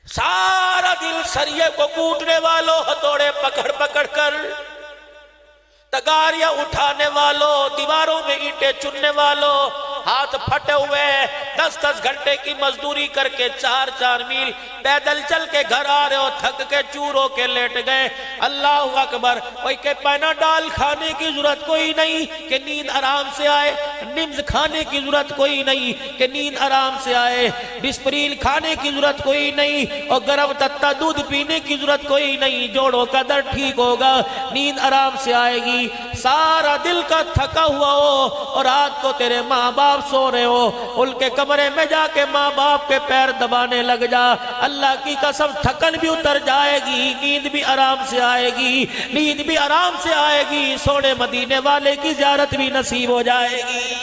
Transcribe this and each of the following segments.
سارا دل سریے کو کوٹنے والوں، ہتھوڑے پکڑ پکڑ کر، تگاریاں اٹھانے والوں، دیواروں میں اینٹیں چننے والوں، ہاتھ پھٹے ہوئے 10-10 گھنٹے کی مزدوری کر کے 4-4 میل پیدل چل کے گھر آ رہے ہو، تھک کے چور ہو کے لیٹ گئے۔ اللہ اکبر، کوئی کہ پیناڈال کھانے کی ضرورت کوئی نہیں کہ نیند آرام سے آئے، نمز کھانے کی ضرورت کوئی نہیں کہ نیند آرام سے آئے، ڈسپریل کھانے کی ضرورت کوئی نہیں، اور گرم تتا دودھ پینے کی ضرورت کوئی نہیں، جوڑوں کا درد ٹھیک ہوگا، نیند آرام سے آئے گی۔ سارا دل کا تھکا ہوا ہو اور رات کو تیرے ماں باپ سو رہے ہو، ان کے کمرے میں جا کے ماں باپ کے پیر دبانے لگ جا، اللہ کی قسم تھکن بھی اتر جائے گی، نیند بھی آرام سے آئے گی، نیند بھی آرام سے آئے گی، سونے مدینے والے کی زیارت بھی نصیب ہو جائے گی۔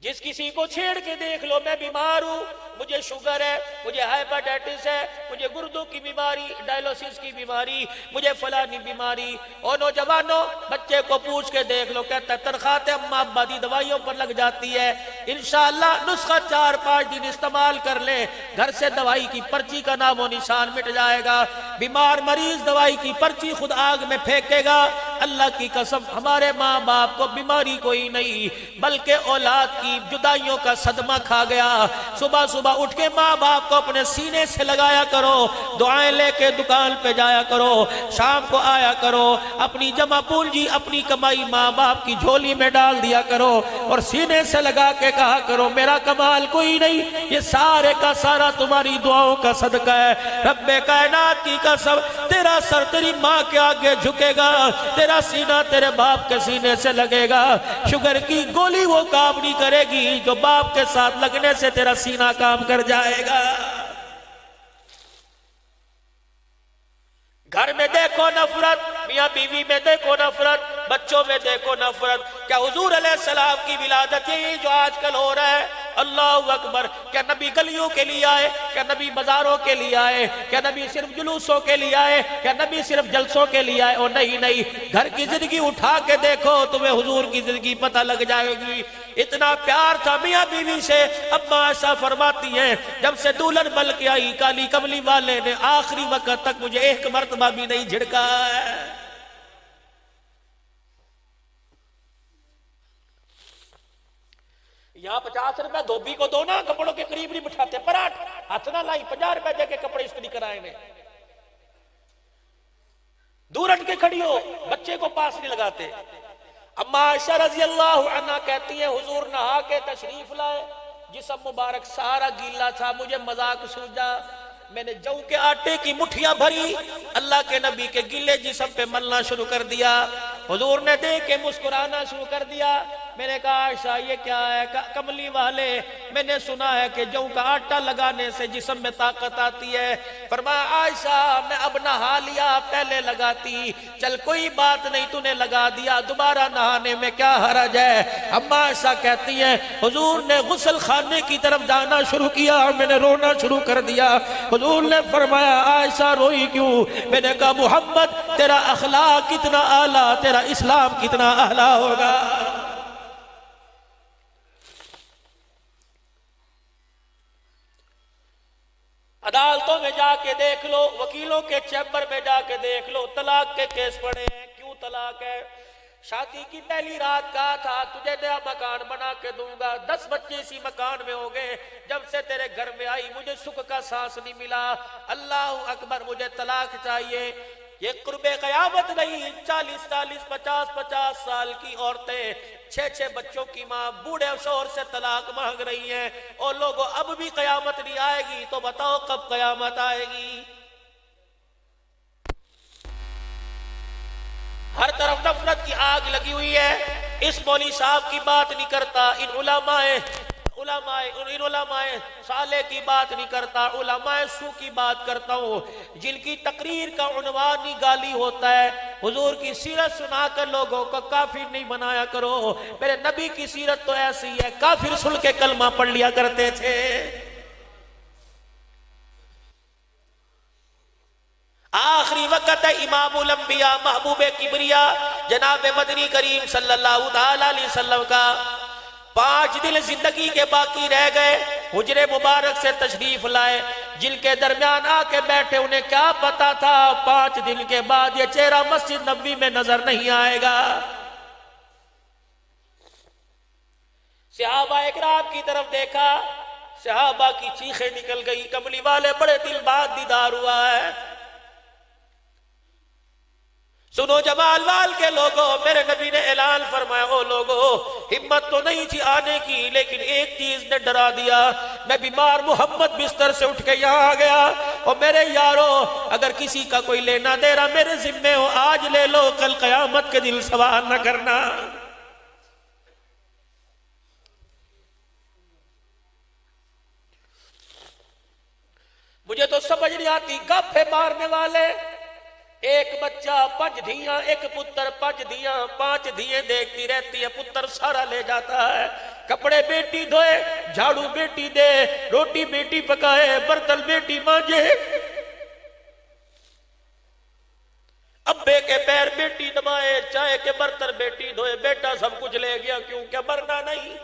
جس کسی کو چھیڑ کے دیکھ لو، میں بیمار ہوں، مجھے شوگر ہے، مجھے ہائپرٹائٹس ہے، مجھے گردوں کی بیماری، ڈائلوسس کی بیماری، مجھے فلانی بیماری، اور نوجوانوں بچے کو پوچھ کے دیکھ لو، کہتا ہے تنخواہ اماں ابا دی دوائیوں پر لگ جاتی ہے، انشاءاللہ نسخہ 4-5 دن استعمال کر لے، گھر سے دوائی کی پرچی کا نام و نشان مٹ جائے گا۔ بیمار مریض دوائی کی پرچی خود آگ میں پھینکے گا۔ اللہ کی قسم ہمارے ماں باپ کو بیماری کوئی نہیں، بلکہ اولاد کی جدائیوں کا صدمہ کھا گیا۔ صبح صبح اٹھ کے ماں باپ کو اپنے سینے سے لگایا کرو، دعائیں لے کے دکان پہ جایا کرو، شام کو آیا کرو، اپنی جمع پونجی اپنی کمائی ماں باپ کی جھولی میں ڈال دیا کرو، اور سینے سے لگا کے کہا کرو میرا کمال کوئی نہیں، یہ سارے کا سارا تمہاری دعاؤں کا صدقہ ہے۔ رب کائنات کی قسم تیرا سر تیری ماں کے آگے جھکے گا، تیرا سینہ تیرے باپ کے سینے سے لگے گا، شوگر کی گولی وہ کام نہیں کرے گی جو باپ کے ساتھ لگنے سے تیرا سینہ کام کر جائے گا۔ گھر میں دیکھو نفرت، میاں بیوی میں دیکھو نفرت، بچوں میں دیکھو نفرت۔ کیا حضور علیہ السلام کی ولادت یہی جو آج کل ہو رہا ہے؟ اللہ اکبر! کیا نبی گلیوں کے لیے آئے؟ کیا نبی بازاروں کے لیے آئے؟ کیا نبی صرف جلوسوں کے لیے آئے؟ کیا نبی صرف جلسوں کے لیے آئے؟ اور نہیں، گھر کی زندگی اٹھا کے دیکھو، تمہیں حضور کی زندگی پتہ لگ جائے گی۔ اتنا پیار تھا میاں بیوی سے، اما عائشہ فرماتی ہیں جب سے دولہن بن کے آئی کالی کملی والے نے آخری وقت تک مجھے ایک مرتبہ بھی نہیں جھڑکا ہے۔ یہاں 50 روپے دھوبی کو دو نا، کپڑوں کے قریب نہیں بٹھاتے، پراٹھ ہاتھ نہ لائی، 50 روپے دے کے کپڑے استری کرائے نے، دور ہٹ کے کھڑی ہو، بچے کو پاس نہیں لگاتے۔ اما عائشہ رضی اللہ عنہ کہتی ہیں حضور نہا کے تشریف لائے، جسم مبارک سارا گیلا تھا، مجھے مذاق سوجا، میں نے جو کے آٹے کی مٹھیاں بھری اللہ کے نبی کے گیلے جسم پہ ملنا شروع کر دیا۔ حضور نے دیکھ کے مسکرانا شروع کر دیا۔ میں نے کہا عائشہ یہ کیا ہے؟ کملی والے میں نے سنا ہے کہ جو کا آٹا لگانے سے جسم میں طاقت آتی ہے۔ فرمایا عائشہ میں اب نہا لیا، پہلے لگاتی، چل کوئی بات نہیں تو نے لگا دیا، دوبارہ نہانے میں کیا حرج ہے؟ اما عائشہ کہتی ہیں حضور نے غسل خانے کی طرف جانا شروع کیا اور میں نے رونا شروع کر دیا۔ حضور نے فرمایا عائشہ روئی کیوں؟ میں نے کہا محمد تیرا اخلاق کتنا اعلیٰ، تیرا اسلام کتنا اعلیٰ ہوگا۔ عدالتوں میں جا کے دیکھ لو، وکیلوں کے چیمبر میں جا کے دیکھ لو، طلاق کے کیس پڑے ہیں۔ کیوں طلاق ہے؟ شادی کی پہلی رات کہا تھا تجھے نیا مکان بنا کے دوں گا، 10 بچے اسی مکان میں ہو گئے، جب سے تیرے گھر میں آئی مجھے سکھ کا سانس نہیں ملا، اللہ اکبر مجھے طلاق چاہیے۔ یہ قرب قیامت نہیں، 40 50 سال کی عورتیں 6 بچوں کی ماں بوڑھے شوہر سے طلاق مانگ رہی ہیں، اور لوگوں اب بھی قیامت نہیں آئے گی تو بتاؤ کب قیامت آئے گی؟ ہر طرف نفرت کی آگ لگی ہوئی ہے۔ اس مولوی صاحب کی بات نہیں کرتا، ان علماء صالح کی بات نہیں کرتا، علماء سو کی بات کرتا ہوں، جن کی تقریر کا عنوان ہی گالی ہوتا ہے۔ حضور کی سیرت سنا کر لوگوں کو کافر نہیں بنایا کرو، میرے نبی کی سیرت تو ایسی ہے، کافر سن کے کلمہ پڑھ لیا کرتے تھے۔ آخری وقت ہے، امام الانبیاء محبوب کبریا جناب مدنی کریم صلی اللہ علیہ وسلم کا 5 دن زندگی کے باقی رہ گئے، حجرے مبارک سے تشریف لائے، جن کے درمیان آ کے بیٹھے، انہیں کیا پتا تھا 5 دن کے بعد یہ چہرہ مسجد نبوی میں نظر نہیں آئے گا۔ صحابہ اکرام کی طرف دیکھا، صحابہ کی چیخیں نکل گئی، کملی والے بڑے دل بعد دیدار ہوا ہے۔ سنو جمال وال کے لوگوں، میرے نبی نے اعلان فرمایا، او لوگوں ہمت تو نہیں تھی آنے کی، لیکن ایک چیز نے ڈرا دیا، میں بیمار محمد بستر سے اٹھ کے یہاں آ گیا، اور میرے یارو اگر کسی کا کوئی لینا دے رہا میرے ذمے ہو، آج لے لو، کل قیامت کے دن سوال نہ کرنا۔ مجھے تو سمجھ نہیں آتی، گپے مارنے والے، ایک بچہ 5 دھیاں، ایک پتر 5 دھیاں، 5 دھییں دیکھتی رہتی ہے، پتر سارا لے جاتا ہے، کپڑے بیٹی دھوئے، جھاڑو بیٹی دے، روٹی بیٹی پکائے، برتن بیٹی مانجے، ابے کے پیر بیٹی دبائے، چائے کے برتن بیٹی دھوئے، بیٹا سب کچھ لے گیا، کیوں کہ مرنا نہیں۔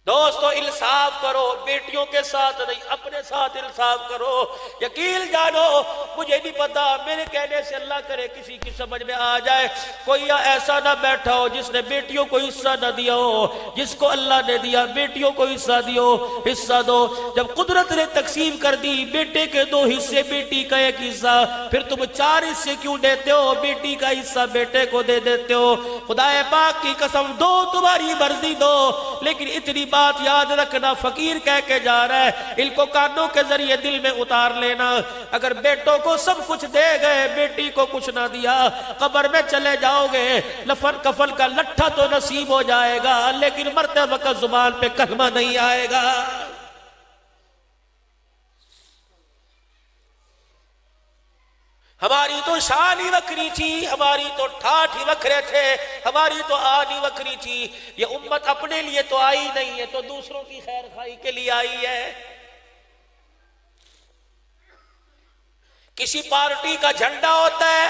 دوستو انصاف کرو، بیٹیوں کے ساتھ نہیں اپنے ساتھ انصاف کرو۔ یقین جانو، مجھے نہیں پتا، میرے کہنے سے اللہ کرے کسی کی سمجھ میں آ جائے، کوئی ایسا نہ بیٹھا ہو جس نے بیٹیوں کو حصہ نہ دیا ہو، جس کو اللہ نے دیا بیٹیوں کو حصہ دیو، حصہ دو۔ جب قدرت نے تقسیم کر دی، بیٹے کے 2 حصے، بیٹی کا 1 حصہ، پھر تم 4 حصے کیوں دیتے ہو؟ بیٹی کا حصہ بیٹے کو دے دیتے ہو۔ خدا پاک کی قسم، دو تمہاری مرضی دو، لیکن اتنی بات یاد رکھنا، فقیر کہہ کے جا رہا ہے، ان کو کانوں کے ذریعے دل میں اتار لینا، اگر بیٹوں کو سب کچھ دے گئے، بیٹی کو کچھ نہ دیا، قبر میں چلے جاؤ گے، لفن کفن کا لٹھا تو نصیب ہو جائے گا، لیکن مرتے وقت زبان پہ کلمہ نہیں آئے گا۔ ہماری تو شان ہی وکری تھی، ہماری تو ٹھاٹ ہی وکھرے تھے، ہماری تو آن ہی وکری تھی۔ یہ امت اپنے لیے تو آئی نہیں ہے، تو دوسروں کی خیر خواہی کے لیے آئی ہے۔ کسی پارٹی کا جھنڈا ہوتا ہے،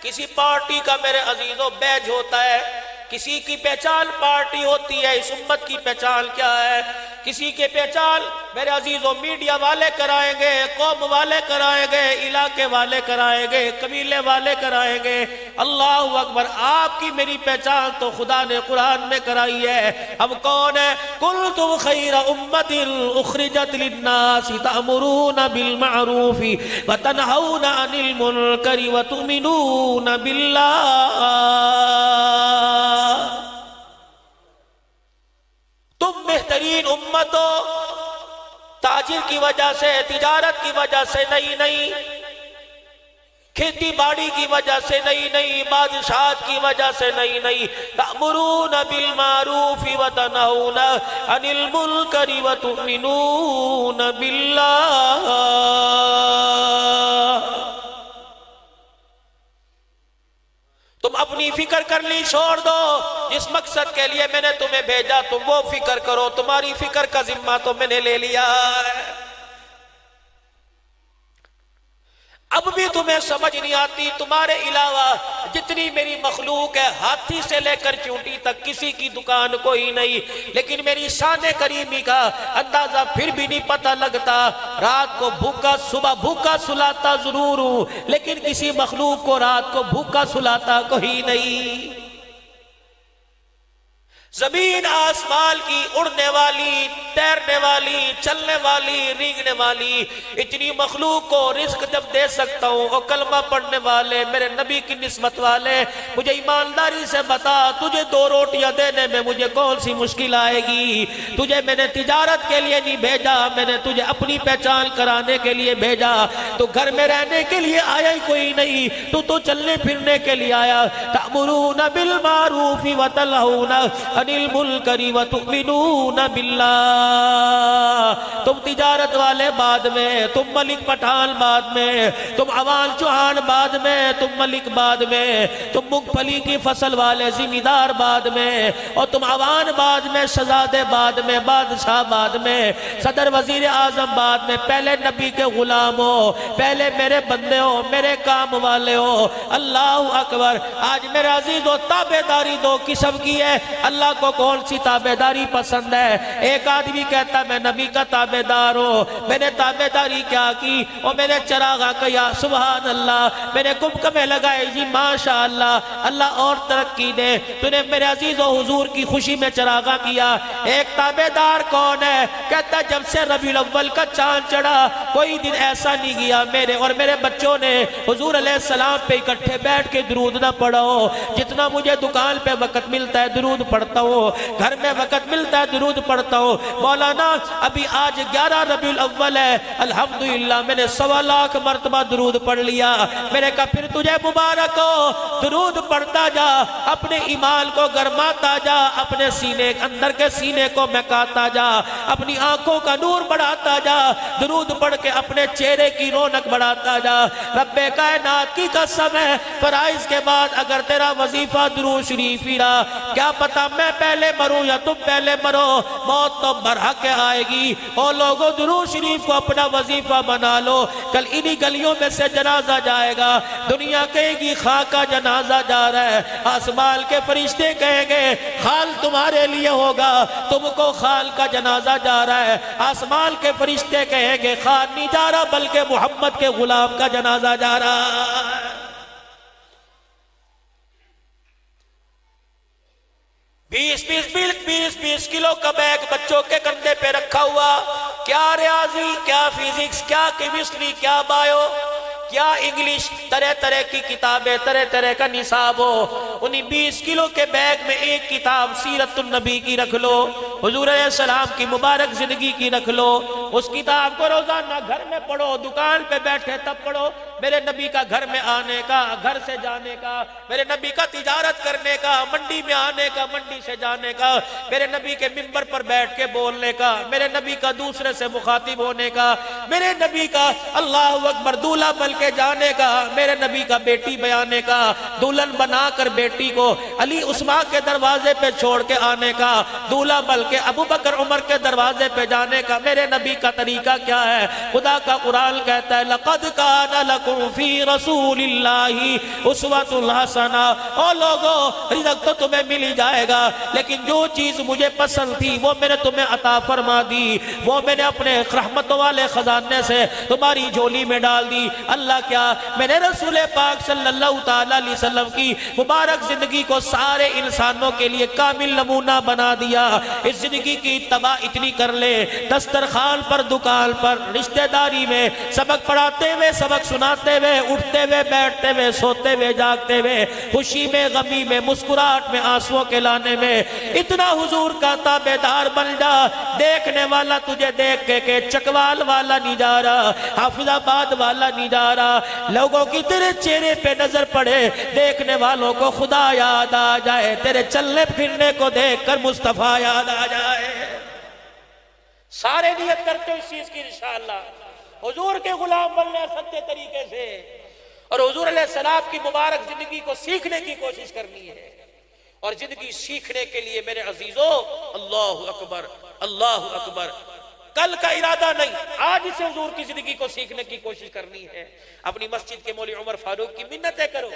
کسی پارٹی کا میرے عزیزوں بیج ہوتا ہے، کسی کی پہچان پارٹی ہوتی ہے، اس امت کی پہچان کیا ہے؟ کسی کے پہچان میرے عزیزوں میڈیا والے کرائیں گے، قوم والے کرائیں گے، علاقے والے کرائیں گے، قبیلے والے کرائیں گے۔ اللہ اکبر، آپ کی میری پہچان تو خدا نے قرآن میں کرائی ہے۔ ہم کون ہیں؟ کنتم خیر امت اخرجت للناس تأمرون بالمعروف وتنہون عن المنکر وتؤمنون باللہ۔ تم بہترین امت ہو، تاجر کی وجہ سے، تجارت کی وجہ سے نہیں، کھیتی باڑی کی وجہ سے نہیں، بادشاہت کی وجہ سے نہیں، تأمرون بالمعروف وتنہون عن المنکر وتؤمنون باللہ۔ تم اپنی فکر کرنی چھوڑ دو، جس مقصد کے لیے میں نے تمہیں بھیجا تم وہ فکر کرو، تمہاری فکر کا ذمہ تو میں نے لے لیا ہے۔ اب بھی تمہیں سمجھ نہیں آتی، تمہارے علاوہ جتنی میری مخلوق ہے، ہاتھی سے لے کر چونٹی تک کسی کی دکان کوئی نہیں، لیکن میری شان کریمی کا اندازہ پھر بھی نہیں پتہ لگتا۔ رات کو بھوکا، صبح بھوکا سلاتا ضرور ہوں، لیکن کسی مخلوق کو رات کو بھوکا سلاتا کوئی نہیں۔ زمین آسمان کی اڑنے والی، تیرنے والی، چلنے والی، رینگنے والی اتنی مخلوق کو رزق جب دے سکتا ہوں، اور کلمہ پڑھنے والے میرے نبی کی نسبت والے، مجھے ایمانداری سے بتا، تجھے 2 روٹیاں دینے میں مجھے کون سی مشکل آئے گی؟ تجھے میں نے تجارت کے لیے نہیں بھیجا، میں نے تجھے اپنی پہچان کرانے کے لیے بھیجا۔ تو گھر میں رہنے کے لیے آیا ہی کوئی نہیں، تو چلنے پھرنے کے لیے آیا۔ تأمرون بالمعروف وتنہون عن المنکر وتؤمنون باللہ۔ تم تجارت والے بعد میں، تم ملک پٹھان بعد میں، تم عوان چوہان بعد میں، تم ملک بعد میں، تم مونگ پھلی کی فصل والے ذمہ دار بعد میں، اور تم عوان بعد میں، شہزادے بعد میں، بادشاہ بعد میں، صدر وزیر اعظم بعد میں۔ پہلے نبی کے غلام ہو، پہلے میرے بندے ہو، میرے کام والے ہو۔ اللہ اکبر۔ آج میرے عزیزو تابعداری دو قسم کی ہے. اللہ کو کون سی تابعداری پسند ہے؟ ایک آدمی کہتا میں نبی کا تابعدار ہوں، میں نے تابعداری کیا کی؟ اور میں نے چراغاں کیا، سبحان اللہ، میں نے کمکمے لگائے، جی ماشاءاللہ، اللہ اور ترقی دے، تو نے میرے عزیز و حضور کی خوشی میں چراغاں کیا. ایک تابعدار کون ہے؟ کہتا جب سے ربیع الاول کا چاند چڑھا کوئی دن ایسا نہیں گیا میرے اور میرے بچوں نے حضور علیہ السلام پہ اکٹھے بیٹھ کے درود نہ پڑھو. جتنا مجھے دکان پہ وقت ملتا ہے درود پڑھتا ہوں، گھر میں وقت ملتا ہے درود پڑھتا ہوں. مولانا ابھی آج 11 ربیع الاول ہے، الحمدللہ میں نے 1.25 لاکھ مرتبہ درود پڑھ لیا. میں نے کہا پھر تجھے مبارک ہو، درود پڑھتا جا، اپنے ایمان کو گرماتا جا، اپنے سینے اندر کے سینے کو مہکاتا جا، اپنی آنکھوں کا نور بڑھاتا جا، درود پڑھ کے اپنے چہرے کی رونق بڑھاتا جا. رب کائنات کی قسم ہے فرائض کے بعد اگر تیرا وظیفہ درود شریف ہی رہا، کیا پتا میں پہلے مروں یا تم پہلے مرو، موت تو برحق آئے گی. اور لوگوں درود شریف کو اپنا وظیفہ بنا لو. کل انہی گلیوں میں سے جنازہ جائے گا، دنیا کہے گی خاں کا جنازہ جا رہا ہے، آسمان کے فرشتے کہیں گے خال تمہارے لیے ہوگا، تم کو خال کا جنازہ جا رہا ہے. آسمان کے فرشتے کہیں گے خال نہیں جا رہا بلکہ محمد کے غلام کا جنازہ جا رہا ہے. 20 کلو کا بیگ بچوں کے کندھے پہ رکھا ہوا، کیا ریاضی، کیا فزکس، کیا کیمسٹری، کیا بایو، کیا انگلش، طرح طرح کی کتابیں، طرح طرح کا نصاب ہو. انہی 20 کلو کے بیگ میں ایک کتاب سیرت النبی کی رکھ لو، حضور علیہ السلام کی مبارک زندگی کی رکھ لو. اس کتاب کو روزانہ گھر میں پڑھو، دکان پہ بیٹھے تب پڑھو. میرے نبی کا گھر میں آنے کا، گھر سے جانے کا، میرے نبی کا تجارت کرنے کا، منڈی میں آنے کا، منڈی سے جانے کا، میرے نبی کے منبر پر بیٹھ کے بولنے کا، میرے نبی کا دوسرے سے مخاطب ہونے کا، میرے نبی کا اللہ اکبر دولہا بن کے جانے کا، میرے نبی کا بیٹی بیانے کا، دلہن بنا کر بیٹی کو علی عثمان کے دروازے پہ چھوڑ کے آنے کا، دولہا بن کے ابو بکر عمر کے دروازے پہ جانے کا. میرے نبی کا طریقہ کیا ہے؟ خدا کا قرآن کہتا ہے لَقَدْ كَانَ لَكُمْ فِي رَسُولِ اللَّهِ أُسْوَةٌ حَسَنَةٌ. او لوگو رزق تو تمہیں مل ہی جائے گا، لیکن جو چیز مجھے پسند تھی وہ میں نے تمہیں عطا فرما دی، وہ میں نے اپنے رحمتوں والے خزانے سے تمہاری جھولی میں ڈال دی. اللہ کیا؟ میں نے رسول پاک صلی اللہ تعالیٰ علیہ وسلم کی مبارک زندگی کو سارے انسانوں کے لیے کامل نمونہ بنا دیا. اس زندگی کی اتباع اتنی کر لے، دسترخوان پر، دکان پر، رشتہ داری میں، سبق پڑھاتے ہوئے، سبق سناتے ہوئے، اٹھتے ہوئے، بیٹھتے ہوئے، سوتے ہوئے، جاگتے ہوئے، خوشی میں، غمی میں، مسکراہٹ میں، آنسوؤں کے لانے میں، اتنا حضور کا تابعدار بن جا. دیکھنے والا تجھے دیکھ کے کہ چکوال والا نہیں جا رہا، حافظ آباد والا نہیں جا رہا، لوگوں کی تیرے چہرے پہ نظر پڑے، دیکھنے والوں کو خدا یاد آ جائے، تیرے چلنے پھرنے کو دیکھ کر مصطفیٰ یاد آ جائے. سارے نیت کرتے اس چیز کی انشاءاللہ حضور کے غلام بننے سچے طریقے سے، اور حضور علیہ السلام کی مبارک زندگی کو سیکھنے کی کوشش کرنی ہے. اور زندگی سیکھنے کے لیے میرے عزیزو اللہ اکبر، اللہ اکبر، کل کا ارادہ نہیں، آج سے حضور کی زندگی کو سیکھنے کی کوشش کرنی ہے. اپنی مسجد کے مولوی عمر فاروق کی منتیں کرو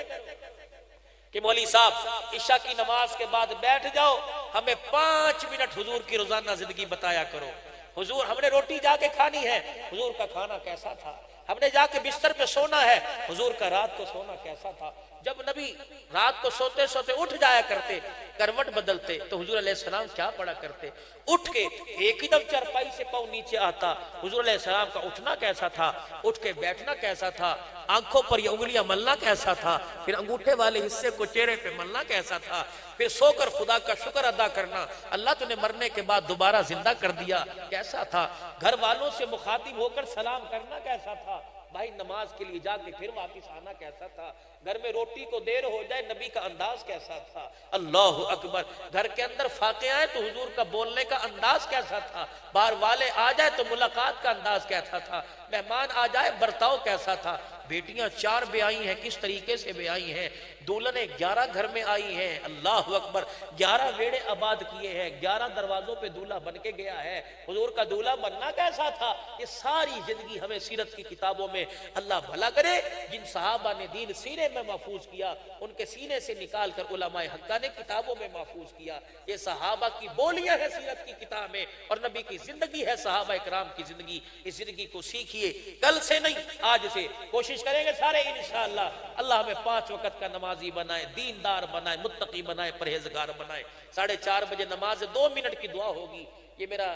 کہ مولوی صاحب عشاء کی نماز کے بعد بیٹھ جاؤ، ہمیں 5 منٹ حضور کی روزانہ زندگی بتایا کرو. حضور ہم نے روٹی جا کے کھانی ہے، حضور کا کھانا کیسا تھا؟ ہم نے جا کے بستر پہ سونا ہے، حضور کا رات کو سونا کیسا تھا؟ جب نبی رات کو سوتے سوتے اٹھ جایا کرتے، کروٹ بدلتے، تو حضور علیہ السلام کیا پڑھا کرتے؟ اٹھ کے ایک ہی دم چرپائی سے پاؤں نیچے آتا. حضور علیہ السلام کا اٹھنا کیسا تھا؟ اٹھ کے بیٹھنا کیسا تھا؟ آنکھوں پر یہ انگلیاں ملنا کیسا تھا؟ پھر انگوٹھے والے حصے کو چہرے پہ ملنا کیسا تھا؟ پھر سو کر خدا کا شکر ادا کرنا، اللہ تو نے مرنے کے بعد دوبارہ زندہ کر دیا، کیسا تھا؟ گھر والوں سے مخاطب ہو کر سلام کرنا کیسا تھا؟ بھائی نماز کے لیے جا کے پھر واپس آنا کیسا تھا؟ گھر میں روٹی کو دیر ہو جائے نبی کا انداز کیسا تھا؟ اللہ اکبر. گھر کے اندر فاقے آئے تو حضور کا بولنے کا انداز کیسا تھا؟ باہر والے آ جائے تو ملاقات کا انداز کیسا تھا؟ مہمان آ جائے برتاؤ کیسا تھا؟ بیٹیاں 4 بیائی ہیں، کس طریقے سے بیائی ہیں؟ دلہنیں 11 گھر میں آئی ہیں، اللہ اکبر، 11 ویڑے آباد کیے ہیں، 11 دروازوں پہ دولہا بن کے گیا ہے۔ حضور کا دولہا بننا کیسا تھا؟ یہ ساری زندگی ہمیں سیرت کی کتابوں میں اللہ بھلا کرے، جن صحابہ نے دین سینے میں محفوظ کیا ان کے سینے سے نکال کر علماء حقہ نے کتابوں میں محفوظ کیا۔ یہ صحابہ کی بولیاں ہے سیرت کی کتاب میں، اور نبی کی زندگی ہے صحابہ اکرام کی زندگی۔ اس زندگی کو سیکھیے، کل سے نہیں آج سے کوشش کریں گے سارے انشاءاللہ اللہ ہمیں 5 وقت کا نمازی بنائے، دیندار بنائے، متقی بنائے، پرہیزگار بنائے۔ 4:30 بجے نماز 2 منٹ کی دعا ہوگی، یہ میرا